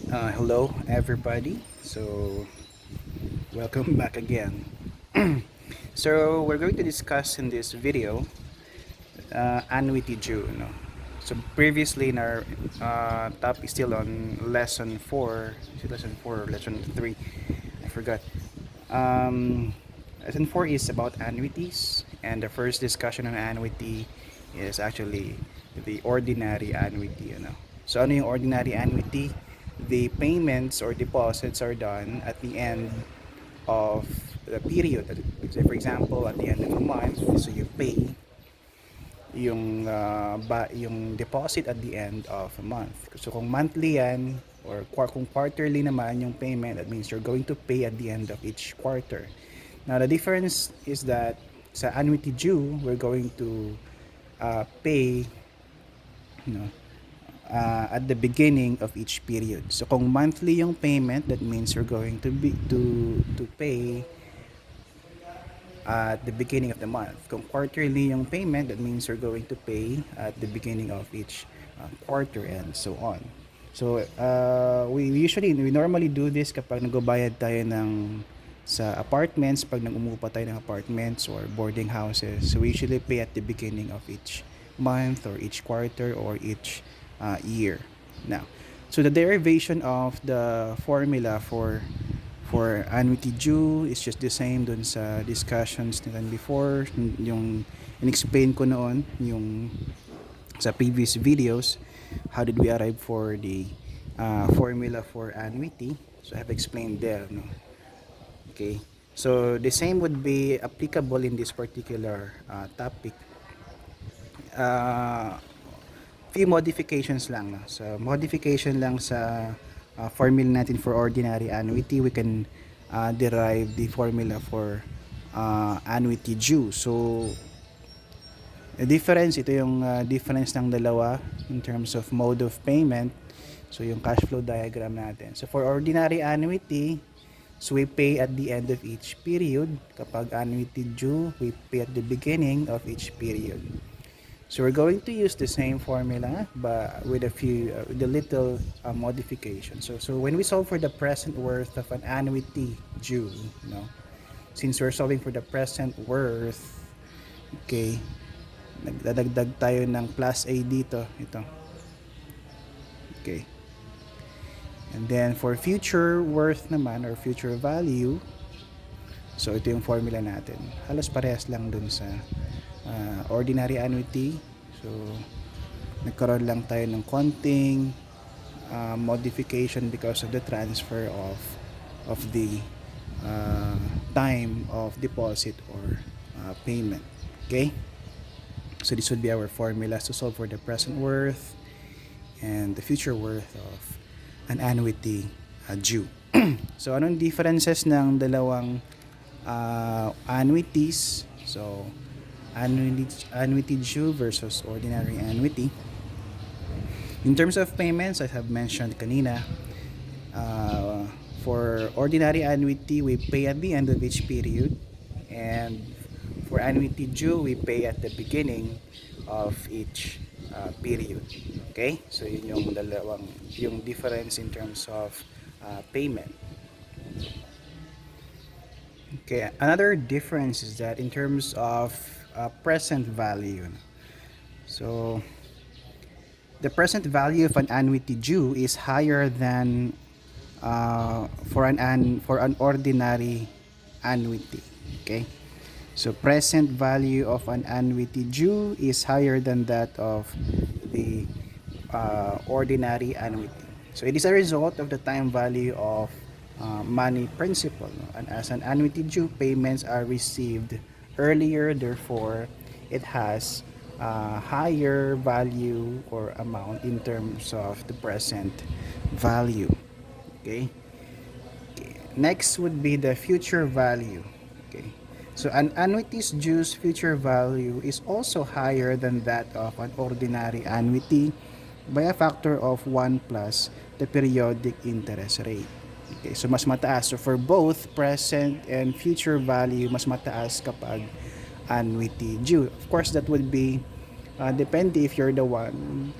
Hello everybody, so welcome back again. So we're going to discuss in this video annuity due, so previously in our topic, still on lesson 4. Is it lesson 4 or lesson 3? I forgot. Lesson 4 is about annuities, and the first discussion on annuity is actually the ordinary annuity. So ano yung ordinary annuity? The payments or deposits are done at the end of the period. Say for example, at the end of a month, so you pay yung deposit at the end of a month. So kung monthly yan or kung quarterly naman yung payment, that means you're going to pay at the end of each quarter. Now the difference is that sa annuity due, we're going to pay, you know, at the beginning of each period. So kung monthly yung payment, that means you're going to pay at the beginning of the month. Kung quarterly yung payment, that means you're going to pay at the beginning of each quarter, and so on. So we normally do this kapag nagbabayad tayo sa apartments, pag nag-umupa tayo ng apartments or boarding houses. So we usually pay at the beginning of each month or each quarter or each year. Now, so the derivation of the formula for annuity due is just the same dun sa discussions natin before, yung in-explain ko noon yung sa previous videos. How did we arrive for the formula for annuity? So I have explained there, no? Okay, so the same would be applicable in this particular topic. Few modifications lang, no? So modification lang sa formula natin for ordinary annuity. We can derive the formula for annuity due. So the difference, ito yung difference ng dalawa in terms of mode of payment. So yung cash flow diagram natin. So for ordinary annuity, so we pay at the end of each period. Kapag annuity due, we pay at the beginning of each period. So we're going to use the same formula but with a little modification. So when we solve for the present worth of an annuity due, since we're solving for the present worth, okay, nagdadagdag tayo ng plus A dito, ito. Okay. And then for future worth naman or future value, so ito yung formula natin. Halos parehas lang dun sa ordinary annuity. So nagkaroon lang tayo ng konting modification because of the transfer of the time of deposit or payment. Okay, so this would be our formulas to solve for the present worth and the future worth of an annuity due. So anong differences ng dalawang annuities? So annuity due versus ordinary annuity. In terms of payments, I have mentioned kanina, for ordinary annuity, we pay at the end of each period, and for annuity due, we pay at the beginning of each period. Okay, so yun yung difference in terms of payment. Okay, another difference is that in terms of present value, so the present value of an annuity due is higher than for an ordinary annuity. Okay, so present value of an annuity due is higher than that of the ordinary annuity. So it is a result of the time value of money principal, and as an annuity due, payments are received earlier, therefore it has higher value or amount in terms of the present value. Okay, next would be the future value. Okay, so an annuity's due's future value is also higher than that of an ordinary annuity by a factor of 1 plus the periodic interest rate. Okay, so mas mataas. So for both present and future value, mas mataas kapag annuity due. Of course, that would be depende if you're the one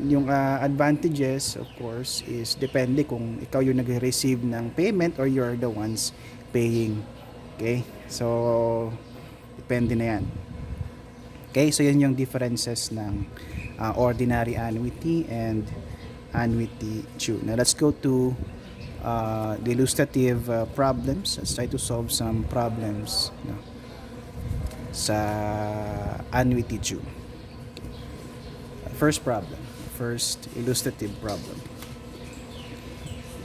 Yung advantages, of course, is depende kung ikaw yung nag-receive ng payment or you're the ones paying. Okay? So, depende na yan. Okay? So, yun yung differences ng ordinary annuity and annuity due. Now, let's go to the illustrative problems. Let's try to solve some problems, no, sa annuity due. First problem. First illustrative problem.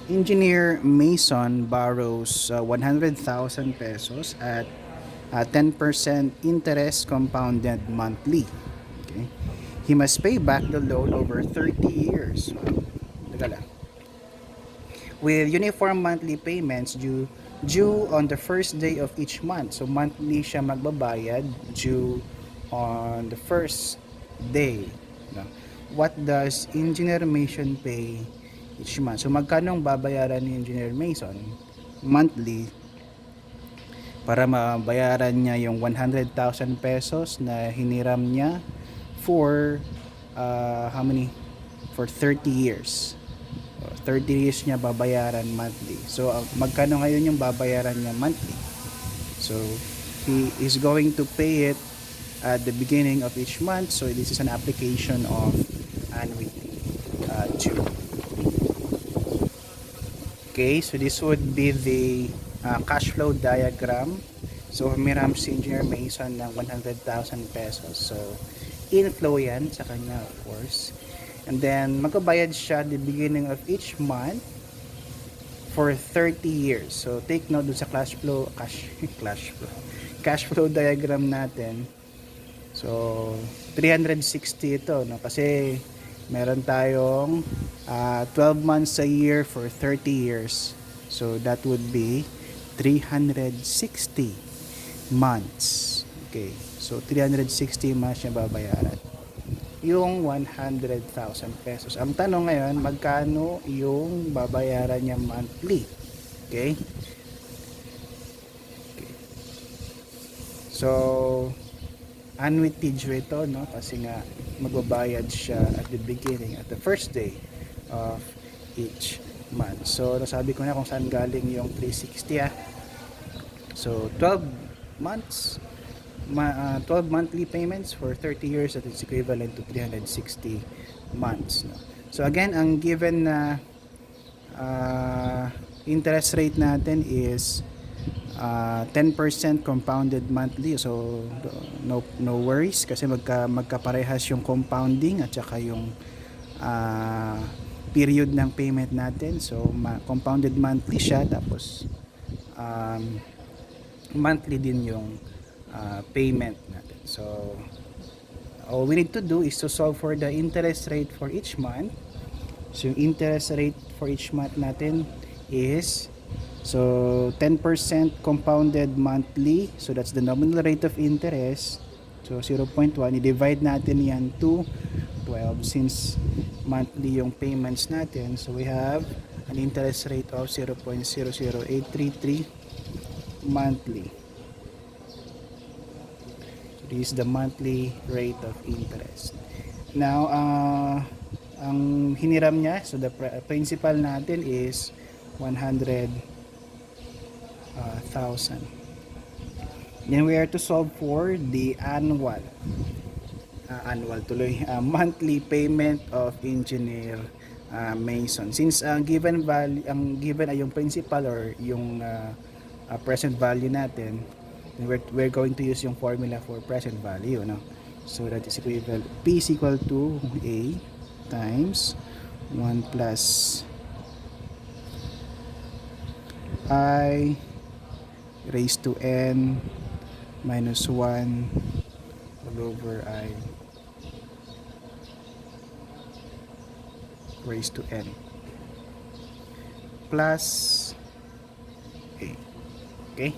Engineer Mason borrows 100,000 pesos at 10% interest compounded monthly. Okay? He must pay back the loan over 30 years. Teka lang. With uniform monthly payments due on the first day of each month. So monthly siya magbabayad, due on the first day. No? What does Engineer Mason pay each month? So magkano ang babayaran ni Engineer Mason monthly para mabayaran niya yung 100,000 pesos na hiniram niya for how many? For 30 years. 30 years niya babayaran monthly. So magkano ngayon yung babayaran niya monthly? So he is going to pay it at the beginning of each month. So this is an application of annuity due. Okay, so this would be the cash flow diagram. So humiram si Engineer Mason ng 100,000 pesos. So inflow yan sa kanya, of course. And then magbabayad siya the beginning of each month for 30 years. So take note dun sa cash flow diagram natin. So 360 ito, no, kasi meron tayong 12 months a year for 30 years. So that would be 360 months. Okay. So 360 months niya babayaran yung 100,000 pesos. Ang tanong ngayon, magkano yung babayaran niya monthly? Okay? Okay. So, annuity due ito, no? Kasi nga, magbabayad siya at the beginning, at the first day of each month. So, nasabi ko na kung saan galing yung 360, So, 12 months 12 monthly payments for 30 years, that is equivalent to 360 months, no? So again, ang given na interest rate natin is 10% compounded monthly. So no worries kasi magkaparehas yung compounding at saka yung period ng payment natin. So compounded monthly siya, tapos monthly din yung payment natin. So all we need to do is to solve for the interest rate for each month. So yung interest rate for each month natin is 10% compounded monthly. So that's the nominal rate of interest. So 0.1, i-divide natin yan to 12 since monthly yung payments natin. So we have an interest rate of 0.00833 monthly. Is the monthly rate of interest. Now, ang hiniram niya, so the principal natin is 100,000. Then we are to solve for the monthly payment of Engineer Mason. Since ang given value, ang given ay yung principal or yung present value natin, we're going to use yung formula for present value, no? So that is equivalent, P is equal to A times 1 plus I raised to N minus 1 all over I raised to N plus A. Okay?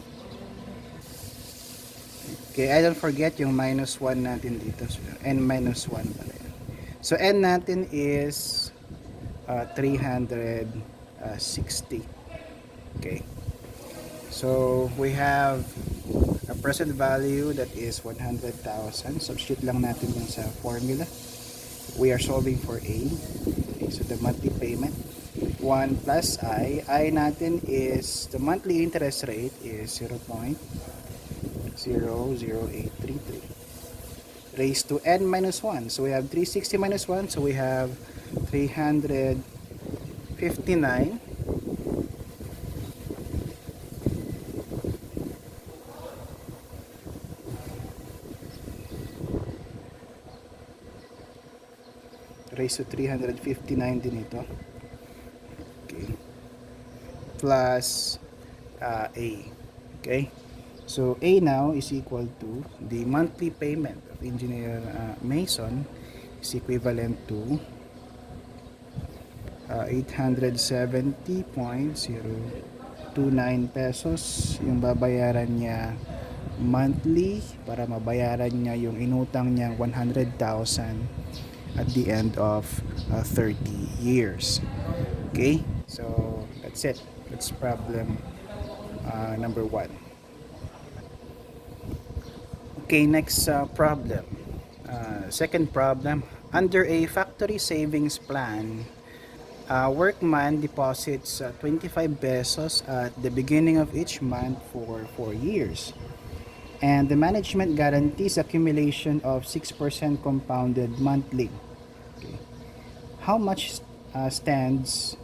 Okay, I don't forget yung minus 1 natin dito. So, n minus 1 pala yan. So, n natin is 360. Okay. So, we have a present value that is 100,000. Substitute lang natin yung sa formula. we are solving for A. Okay, so the monthly payment, 1 plus I natin is, the monthly interest rate is 0.00833 raised to n minus 1. So we have 360 minus 1, so we have 359 raised to 359 din ito. Okay. Plus A. Okay. So A now is equal to the monthly payment of Engineer Mason is equivalent to 870.029 pesos yung babayaran niya monthly para mabayaran niya yung inutang niyang 100,000 at the end of 30 years. Okay? So that's it. That's problem number 1. Okay, next problem. Second problem. Under a factory savings plan, workman deposits 25 pesos at the beginning of each month for 4 years. And the management guarantees accumulation of 6% compounded monthly. Okay. How much stands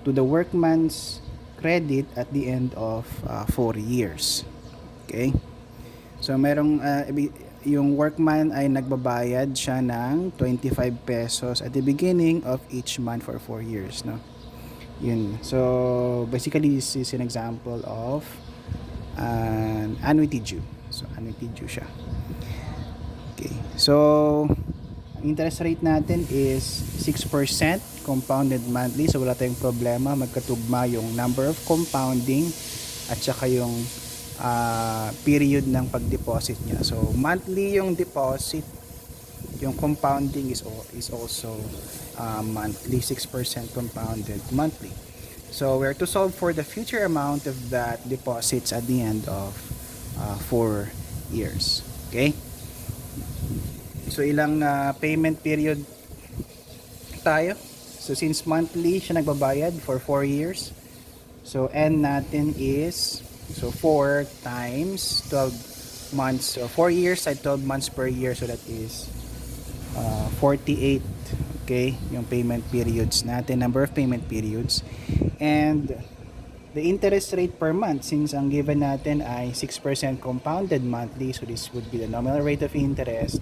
to the workman's credit at the end of 4 years? Okay. So merong yung workman ay nagbabayad siya ng 25 pesos at the beginning of each month for 4 years, no? Yun. So basically this is an example of an annuity due. So annuity due siya. Okay. So ang interest rate natin is 6% compounded monthly. So wala tayong problema, magkatugma yung number of compounding at saka yung period ng pag-deposit niya. So monthly yung deposit, yung compounding is also monthly, 6% compounded monthly. So we're to solve for the future amount of that deposits at the end of 4 years. Okay? So ilang payment period tayo? So since monthly siya nagbabayad for 4 years, so n natin is, so 4 times 12 months. So 4 years at 12 months per year. So that is 48. Okay? Yung payment periods natin, number of payment periods. And the interest rate per month, since ang given natin ay 6% compounded monthly, so this would be the nominal rate of interest.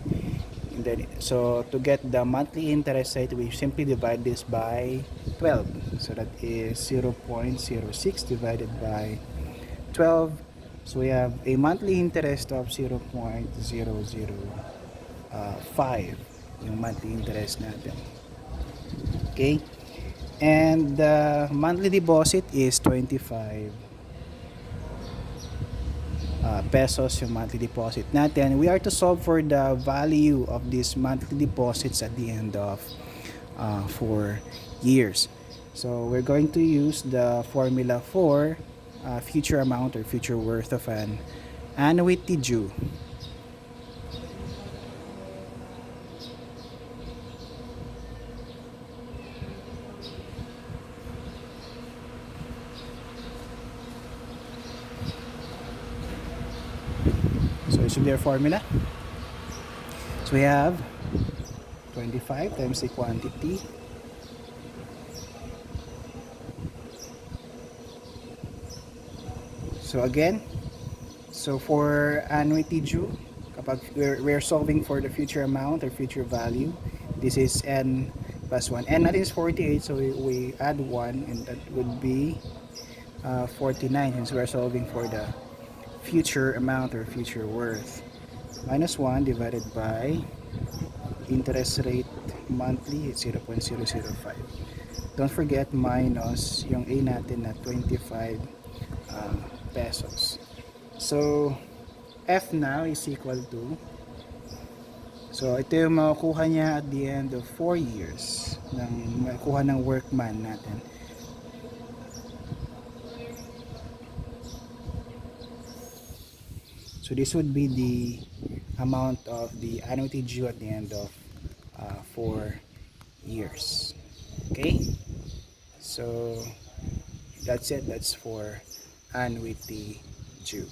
And then, so to get the monthly interest rate, we simply divide this by 12. So that is 0.06 divided by 12. So we have a monthly interest of 0.005 yung monthly interest natin. Okay? And the monthly deposit is 25 pesos yung monthly deposit natin. We are to solve for the value of these monthly deposits at the end of 4 years. So we're going to use the formula for future amount or future worth of an annuity due. So this will be our formula. So we have 25 times the quantity so again, so for annuity due, kapag we're solving for the future amount or future value, this is n plus 1. N natin is 48, so we add 1 and that would be 49 since we're solving for the future amount or future worth. Minus 1 divided by interest rate monthly is 0.005. Don't forget minus yung A natin na 25 pesos. So F now is equal to, so ito yung makukuha niya at the end of 4 years ng makukuha ng workman natin. So this would be the amount of the annuity due at the end of 4 years. Okay, so that's it. That's for annuity due.